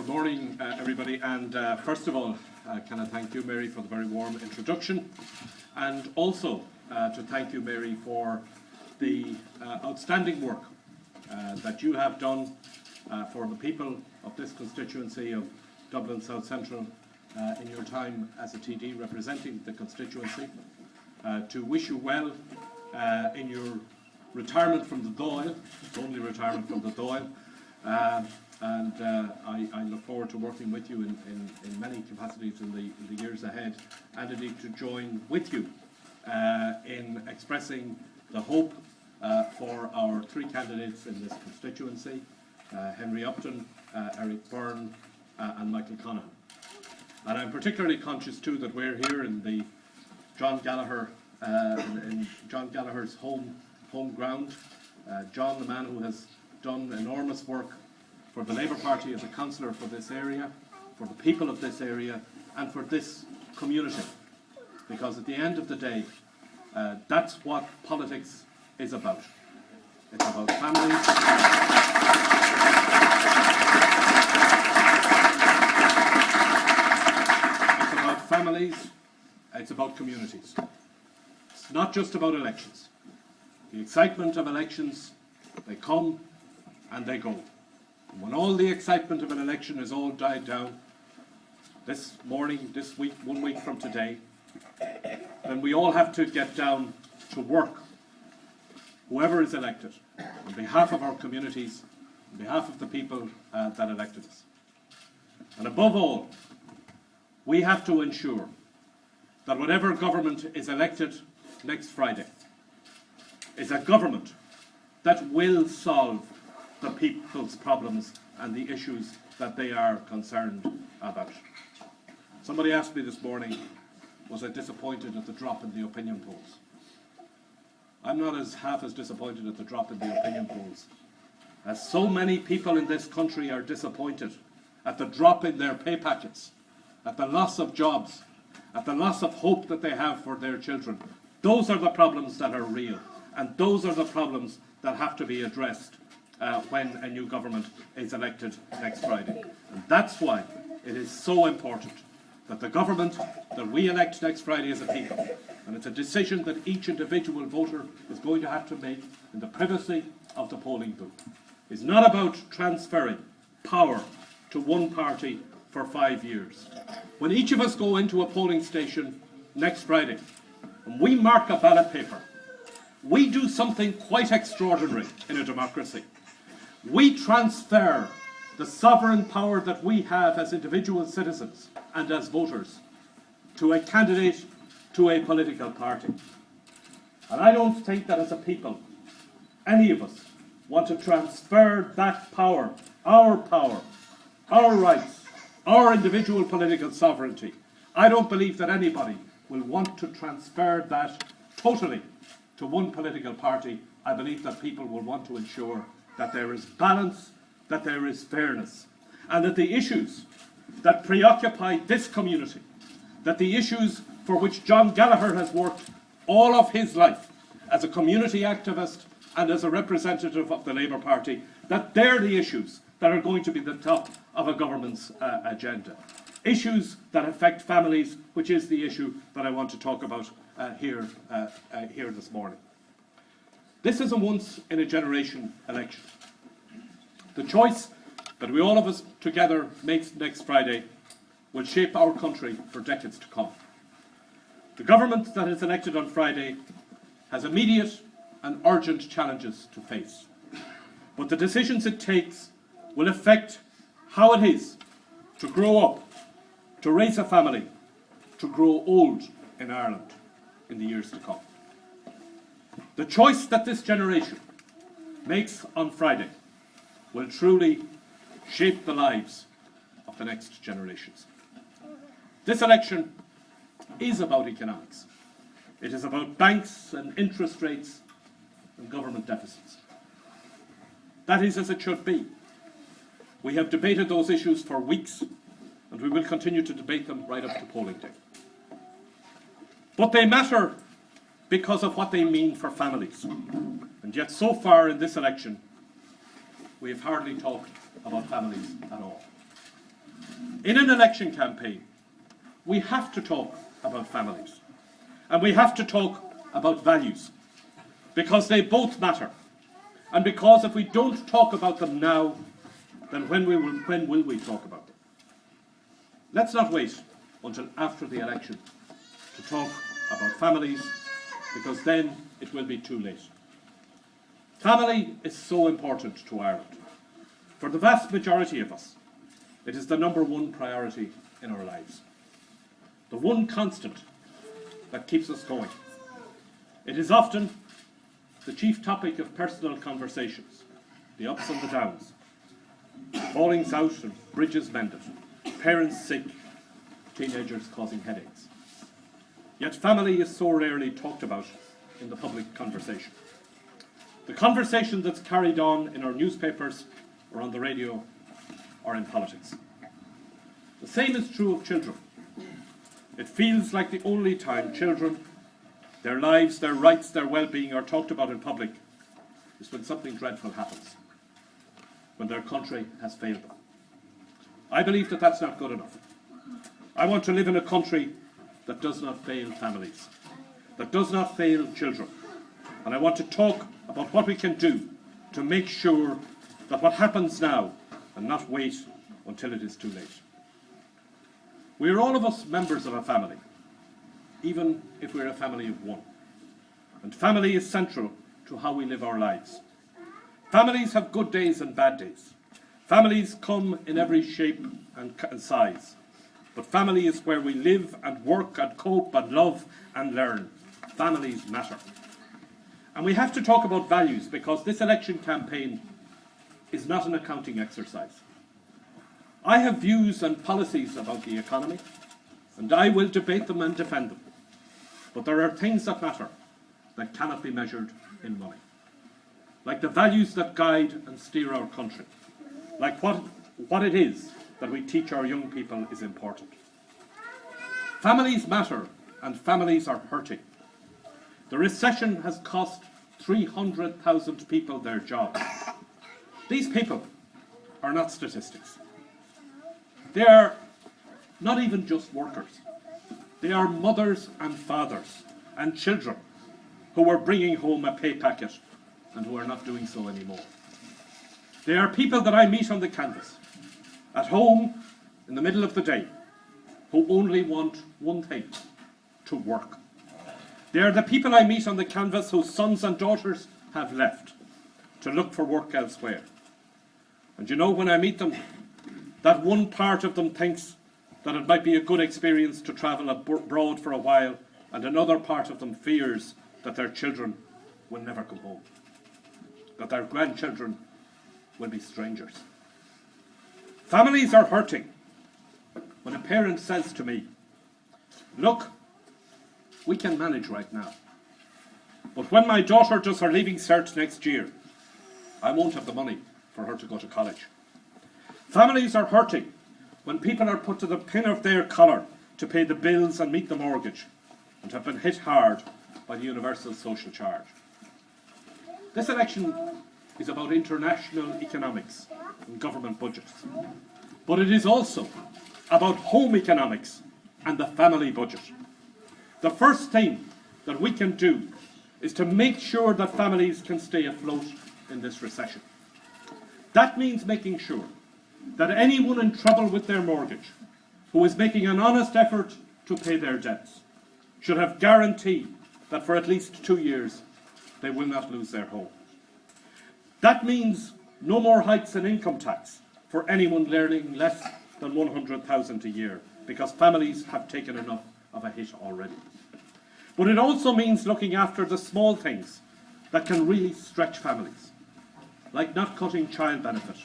Good morning, everybody, and first of all, can I thank you, Mary, for the very warm introduction, and also to thank you, Mary, for the outstanding work that you have done for the people of this constituency of Dublin South Central in your time as a TD representing the constituency. To wish you well in your retirement from the Dáil, it's only retirement from the Dáil, and I look forward to working with you in many capacities in the years ahead, and indeed to join with you in expressing the hope for our three candidates in this constituency, Henry Upton, Eric Byrne and Michael Conaghan. And I'm particularly conscious too that we're here in the John Gallagher, in John Gallagher's home ground. John, the man who has done enormous work for the Labour Party as a councillor for this area, for the people of this area, and for this community. Because at the end of the day, that's what politics is about. It's about families. It's about families. It's about communities. It's not just about elections. The excitement of elections, they come and they go. And when all the excitement of an election is all died down, this morning, this week, 1 week from today, then we all have to get down to work, whoever is elected, on behalf of our communities, on behalf of the people that elected us. And above all, we have to ensure that whatever government is elected next Friday is a government that will solve the people's problems and the issues that they are concerned about. Somebody asked me this morning, was I disappointed at the drop in the opinion polls? I'm not half as disappointed at the drop in the opinion polls as so many people in this country are disappointed at the drop in their pay packets, at the loss of jobs, at the loss of hope that they have for their children. Those are the problems that are real, and those are the problems that have to be addressed when a new government is elected next Friday. And that's why it is so important that the government that we elect next Friday as a people, and it's a decision that each individual voter is going to have to make in the privacy of the polling booth, is not about transferring power to one party for 5 years. When each of us go into a polling station next Friday and we mark a ballot paper, we do something quite extraordinary in a democracy. We transfer the sovereign power that we have as individual citizens and as voters to a candidate, to a political party. And I don't think that as a people, any of us want to transfer that power, our rights, our individual political sovereignty. I don't believe that anybody will want to transfer that totally to one political party. I believe that people will want to ensure that there is balance, that there is fairness, and that the issues that preoccupy this community, that the issues for which John Gallagher has worked all of his life as a community activist and as a representative of the Labour Party, that they're the issues that are going to be the top of a government's agenda. Issues that affect families, which is the issue that I want to talk about here this morning. This is a once-in-a-generation election. The choice that we all of us together make next Friday will shape our country for decades to come. The government that is elected on Friday has immediate and urgent challenges to face. But the decisions it takes will affect how it is to grow up, to raise a family, to grow old in Ireland in the years to come. The choice that this generation makes on Friday will truly shape the lives of the next generations. This election is about economics. It is about banks and interest rates and government deficits. That is as it should be. We have debated those issues for weeks, and we will continue to debate them right up to polling day. But they matter because of what they mean for families. And yet so far in this election, we have hardly talked about families at all. In an election campaign, we have to talk about families. And we have to talk about values. Because they both matter. And because if we don't talk about them now, then when will we talk about them? Let's not wait until after the election to talk about families, because then it will be too late. Family is so important to Ireland. For the vast majority of us, it is the number one priority in our lives. The one constant that keeps us going. It is often the chief topic of personal conversations, the ups and the downs, fallings out and bridges mended, parents sick, teenagers causing headaches. Yet family is so rarely talked about in the public conversation. The conversation that's carried on in our newspapers or on the radio or in politics. The same is true of children. It feels like the only time children, their lives, their rights, their well-being are talked about in public is when something dreadful happens, when their country has failed them. I believe that that's not good enough. I want to live in a country that does not fail families, that does not fail children. And I want to talk about what we can do to make sure that what happens now and not wait until it is too late. We are all of us members of a family, even if we're a family of one. And family is central to how we live our lives. Families have good days and bad days. Families come in every shape and size. But family is where we live and work and cope and love and learn. Families matter. And we have to talk about values because this election campaign is not an accounting exercise. I have views and policies about the economy, and I will debate them and defend them. But there are things that matter that cannot be measured in money. Like the values that guide and steer our country. Like what it is that we teach our young people is important. Families matter, and families are hurting. The recession has cost 300,000 people their jobs. These people are not statistics. They are not even just workers. They are mothers and fathers and children who are bringing home a pay packet and who are not doing so anymore. They are people that I meet on the canvas, at home, in the middle of the day, who only want one thing, to work. They are the people I meet on the canvas whose sons and daughters have left to look for work elsewhere. And you know, when I meet them, that one part of them thinks that it might be a good experience to travel abroad for a while, and another part of them fears that their children will never come home, that their grandchildren will be strangers. Families are hurting when a parent says to me, "Look, we can manage right now, but when my daughter does her leaving cert next year, I won't have the money for her to go to college." Families are hurting when people are put to the pin of their collar to pay the bills and meet the mortgage and have been hit hard by the universal social charge. This election is about international economics and government budgets, but it is also about home economics and the family budget. The first thing that we can do is to make sure that families can stay afloat in this recession. That means making sure that anyone in trouble with their mortgage, who is making an honest effort to pay their debts, should have guarantee that for at least 2 years they will not lose their home. That means no more hikes in income tax for anyone earning less than 100,000 a year, because families have taken enough of a hit already. But it also means looking after the small things that can really stretch families, like not cutting child benefit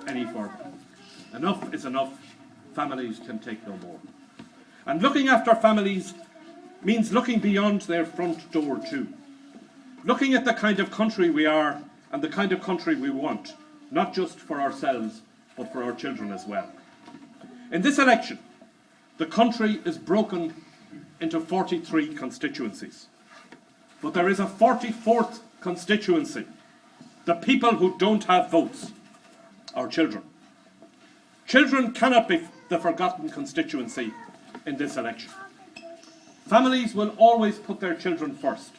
any further. Enough is enough. Families can take no more. And looking after families means looking beyond their front door too. Looking at the kind of country we are and the kind of country we want, not just for ourselves, but for our children as well. In this election, the country is broken into 43 constituencies. But there is a 44th constituency. The people who don't have votes are children. Children cannot be the forgotten constituency in this election. Families will always put their children first,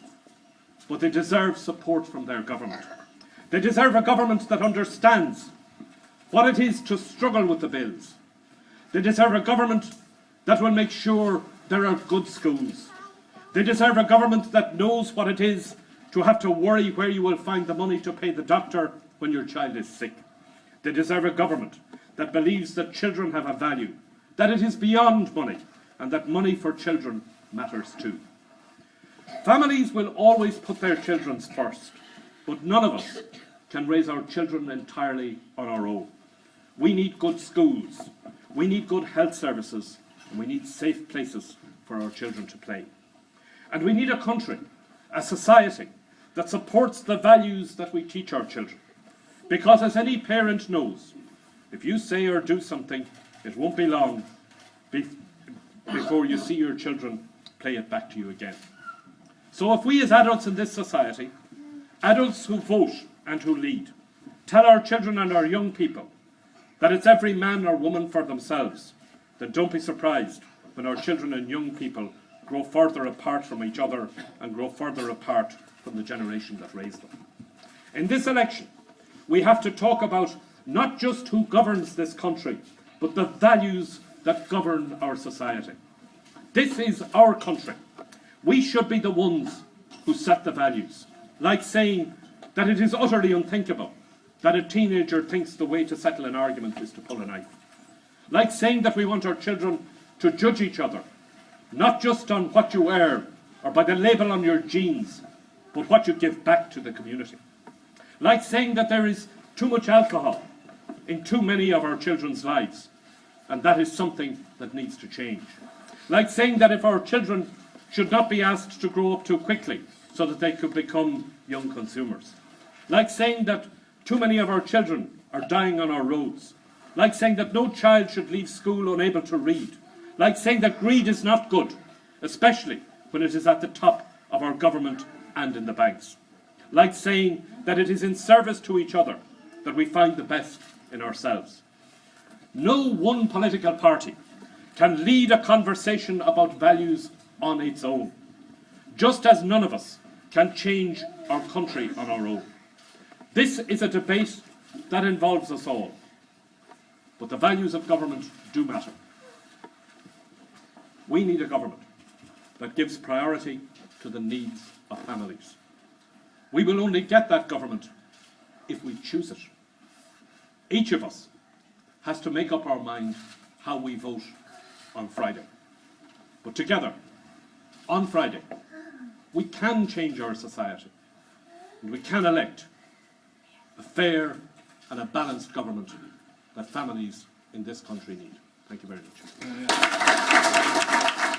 but they deserve support from their government. They deserve a government that understands what it is to struggle with the bills. They deserve a government that will make sure there are good schools. They deserve a government that knows what it is to have to worry where you will find the money to pay the doctor when your child is sick. They deserve a government that believes that children have a value, that it is beyond money, and that money for children matters too. Families will always put their children first, but none of us can raise our children entirely on our own. We need good schools, we need good health services, and we need safe places for our children to play. And we need a country, a society, that supports the values that we teach our children. Because as any parent knows, if you say or do something, it won't be long before you see your children play it back to you again. So if we as adults in this society, adults who vote and who lead, tell our children and our young people that it's every man or woman for themselves, then don't be surprised when our children and young people grow further apart from each other and grow further apart from the generation that raised them. In this election, we have to talk about not just who governs this country, but the values that govern our society. This is our country. We should be the ones who set the values, like saying that it is utterly unthinkable that a teenager thinks the way to settle an argument is to pull a knife. Like saying that we want our children to judge each other, not just on what you wear or by the label on your jeans, but what you give back to the community. Like saying that there is too much alcohol in too many of our children's lives, and that is something that needs to change. Like saying that if our children should not be asked to grow up too quickly so that they could become young consumers. Like saying that too many of our children are dying on our roads. Like saying that no child should leave school unable to read. Like saying that greed is not good, especially when it is at the top of our government and in the banks. Like saying that it is in service to each other that we find the best in ourselves. No one political party can lead a conversation about values on its own, just as none of us can change our country on our own. This is a debate that involves us all, but the values of government do matter. We need a government that gives priority to the needs of families. We will only get that government if we choose it. Each of us has to make up our mind how we vote on Friday. But together, on Friday, we can change our society, and we can elect a fair and a balanced government that families in this country need. Thank you very much.